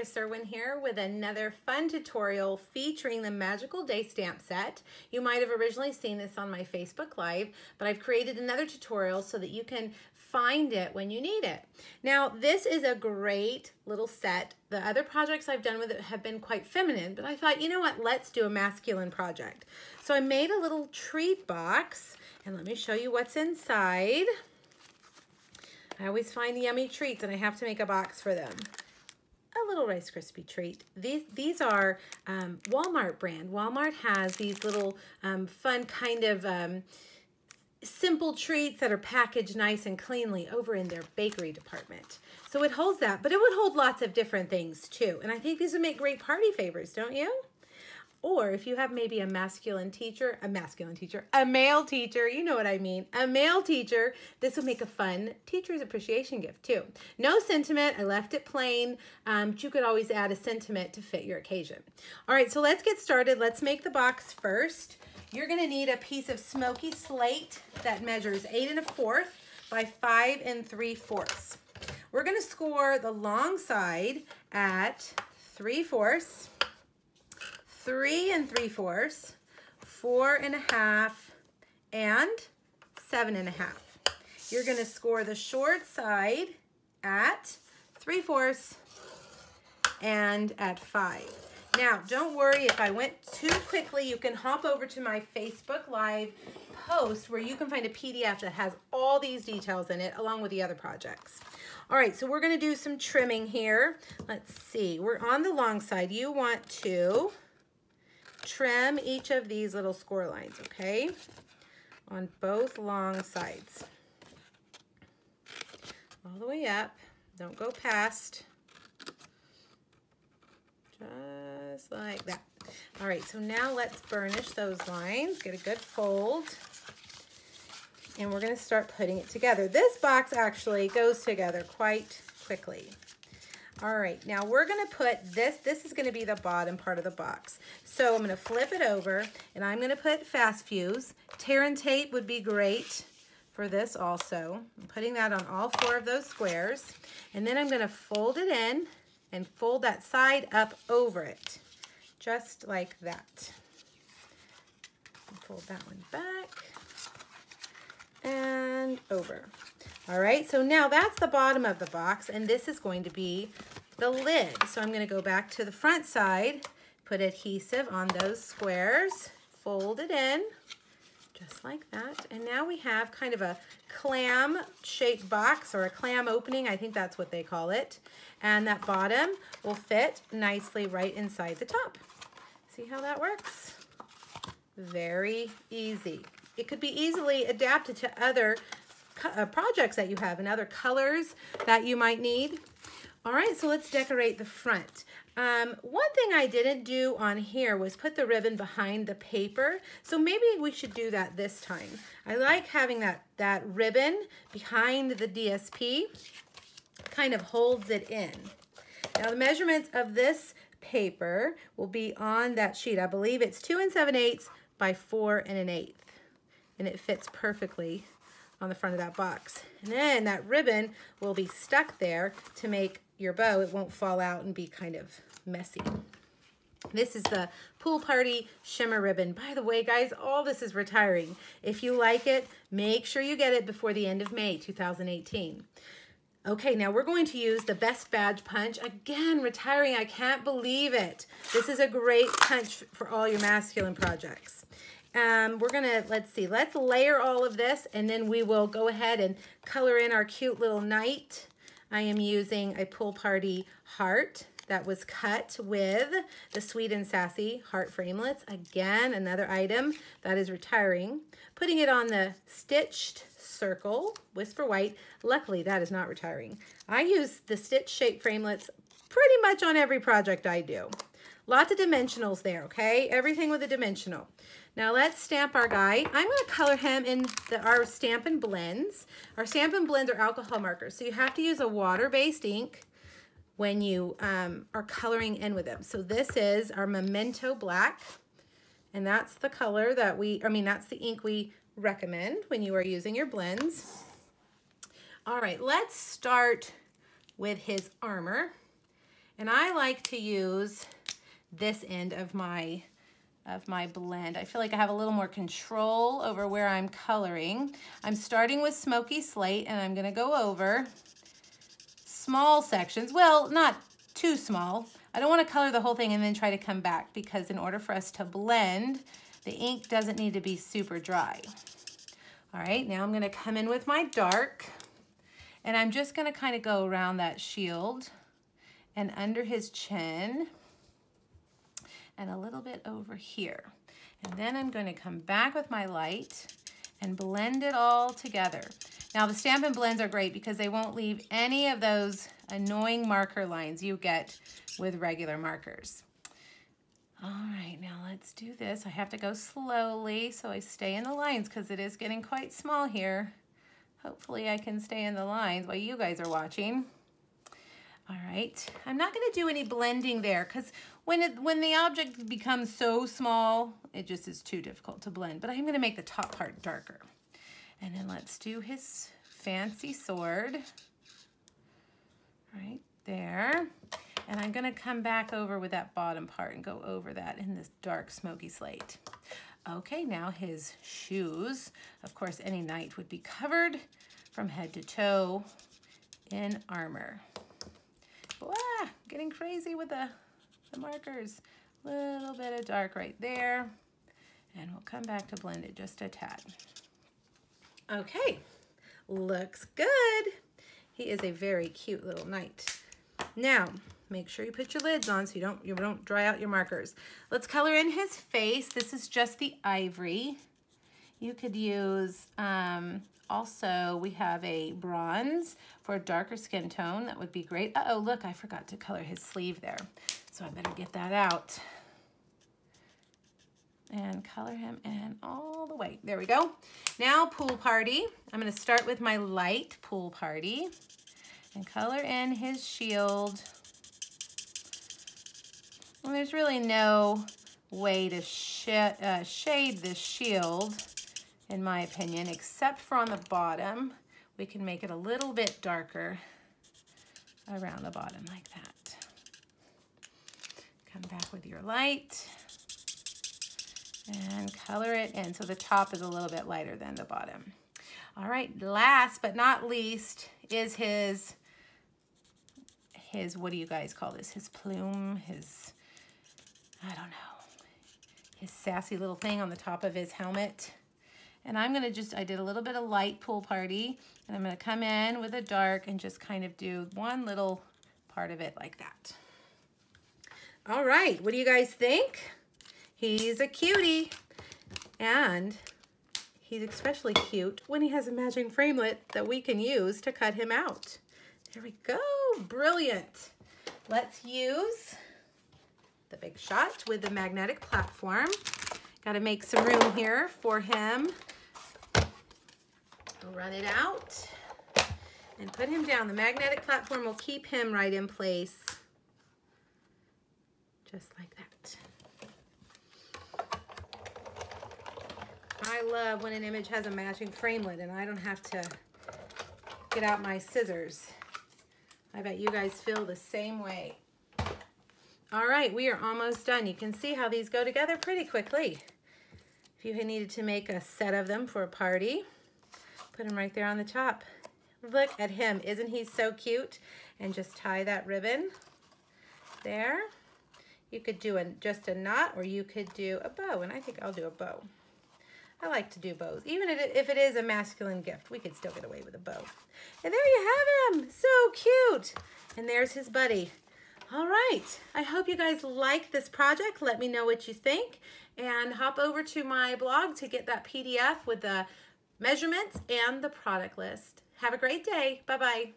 Miss Irwin here with another fun tutorial featuring the Magical Day stamp set. You might have originally seen this on my Facebook Live, but I've created another tutorial so that you can find it when you need it. Now, this is a great little set. The other projects I've done with it have been quite feminine, but I thought, you know what, let's do a masculine project. So I made a little treat box, and let me show you what's inside. I always find yummy treats and I have to make a box for them. A little Rice Krispie treat. These are Walmart brand. Walmart has these little fun kind of simple treats that are packaged nice and cleanly over in their bakery department. So it holds that, but it would hold lots of different things too. And I think these would make great party favors, don't you? Or if you have maybe a male teacher, you know what I mean, a male teacher, this would make a fun teacher's appreciation gift too. No sentiment, I left it plain, but you could always add a sentiment to fit your occasion. All right, so let's get started. Let's make the box first. You're gonna need a piece of smoky slate that measures 8 1/4 by 5 3/4. We're gonna score the long side at 3/4, 3 3/4, 4 1/2, and 7 1/2. You're going to score the short side at 3/4 and at 5. Now, don't worry if I went too quickly. You can hop over to my Facebook Live post where you can find a PDF that has all these details in it along with the other projects. All right, so we're going to do some trimming here. Let's see. We're on the long side. You want to trim each of these little score lines, okay? On both long sides. All the way up. Don't go past. Just like that. All right, so now let's burnish those lines. Get a good fold. And we're going to start putting it together. This box actually goes together quite quickly. All right, now we're gonna put this is gonna be the bottom part of the box. So I'm gonna flip it over and I'm gonna put fast fuse. Tear and tape would be great for this also. I'm putting that on all 4 of those squares. And then I'm gonna fold it in and fold that side up over it, just like that. Fold that one back and over. All right, so now that's the bottom of the box, and this is going to be the lid. So I'm going to go back to the front side, put adhesive on those squares, fold it in, just like that. And now we have kind of a clam-shaped box, or a clam opening, I think that's what they call it. And that bottom will fit nicely right inside the top. See how that works? Very easy. It could be easily adapted to other projects that you have and other colors that you might need. All right, so let's decorate the front. One thing I didn't do on here was put the ribbon behind the paper, so maybe we should do that this time. I like having that ribbon behind the DSP, kind of holds it in. Now the measurements of this paper will be on that sheet. I believe it's 2 7/8 by 4 1/8, and it fits perfectly on the front of that box. And then that ribbon will be stuck there to make your bow. It won't fall out and be kind of messy. This is the Pool Party Shimmer Ribbon. By the way, guys, all this is retiring. If you like it, make sure you get it before the end of May 2018. Okay, now we're going to use the Best Badge Punch. Again, retiring, I can't believe it. This is a great punch for all your masculine projects. We're gonna, let's layer all of this, and then we will go ahead and color in our cute little knight. I am using a Pool Party heart that was cut with the Sweet and Sassy heart framelits. Again, another item that is retiring. Putting it on the stitched circle, Whisper White. Luckily, that is not retiring. I use the stitch shape framelits pretty much on every project I do. Lots of dimensionals there, okay? Everything with a dimensional. Now let's stamp our guy. I'm gonna color him in our Stampin' Blends. Our Stampin' Blends are alcohol markers, so you have to use a water-based ink when you are coloring in with them. So this is our Memento Black, and that's the color that that's the ink we recommend when you are using your blends. All right, let's start with his armor. And I like to use this end of my blend. I feel like I have a little more control over where I'm coloring. I'm starting with Smoky Slate, and I'm gonna go over small sections. Well, not too small. I don't want to color the whole thing and then try to come back, because in order for us to blend, the ink doesn't need to be super dry. All right, now I'm gonna come in with my dark, and I'm just gonna kind of go around that shield and under his chin and a little bit over here. And then I'm gonna come back with my light and blend it all together. Now the Stampin' Blends are great because they won't leave any of those annoying marker lines you get with regular markers. All right, now let's do this. I have to go slowly so I stay in the lines because it is getting quite small here. Hopefully I can stay in the lines while you guys are watching. All right, I'm not gonna do any blending there because when the object becomes so small, it just is too difficult to blend, but I'm gonna make the top part darker. And then let's do his fancy sword right there. And I'm gonna come back over with that bottom part and go over that in this dark Smoky Slate. Okay, now his shoes. Of course, any knight would be covered from head to toe in armor. Wow, getting crazy with the markers. Little bit of dark right there. And we'll come back to blend it just a tad. Okay, looks good. He is a very cute little knight. Now, make sure you put your lids on so you don't dry out your markers. Let's color in his face. This is just the ivory. You could use, also we have a bronze for a darker skin tone. That would be great. Uh-oh, look, I forgot to color his sleeve there. So I better get that out. And color him in all the way. There we go. Now Pool Party. I'm gonna start with my light Pool Party and color in his shield. And there's really no way to shade this shield, in my opinion, except for on the bottom. We can make it a little bit darker around the bottom like that. Come back with your light and color it in so the top is a little bit lighter than the bottom. All right, last but not least is his what do you guys call this? His plume, I don't know, his sassy little thing on the top of his helmet. And I'm gonna I did a little bit of light Pool Party, and I'm gonna come in with a dark and just kind of do one little part of it like that. All right, what do you guys think? He's a cutie, and he's especially cute when he has a matching framelit that we can use to cut him out. There we go, brilliant. Let's use the Big Shot with the magnetic platform. Got to make some room here for him. Run it out and put him down. The magnetic platform will keep him right in place, just like that. I love when an image has a matching framelit and I don't have to get out my scissors. I bet you guys feel the same way. All right, we are almost done. You can see how these go together pretty quickly. If you needed to make a set of them for a party, put them right there on the top. Look at him, isn't he so cute? And just tie that ribbon there. You could do just a knot, or you could do a bow, and I think I'll do a bow. I like to do bows. Even if it is a masculine gift, we could still get away with a bow. And there you have him, so cute. And there's his buddy. All right, I hope you guys like this project. Let me know what you think, and hop over to my blog to get that PDF with the measurements and the product list. Have a great day. Bye-bye.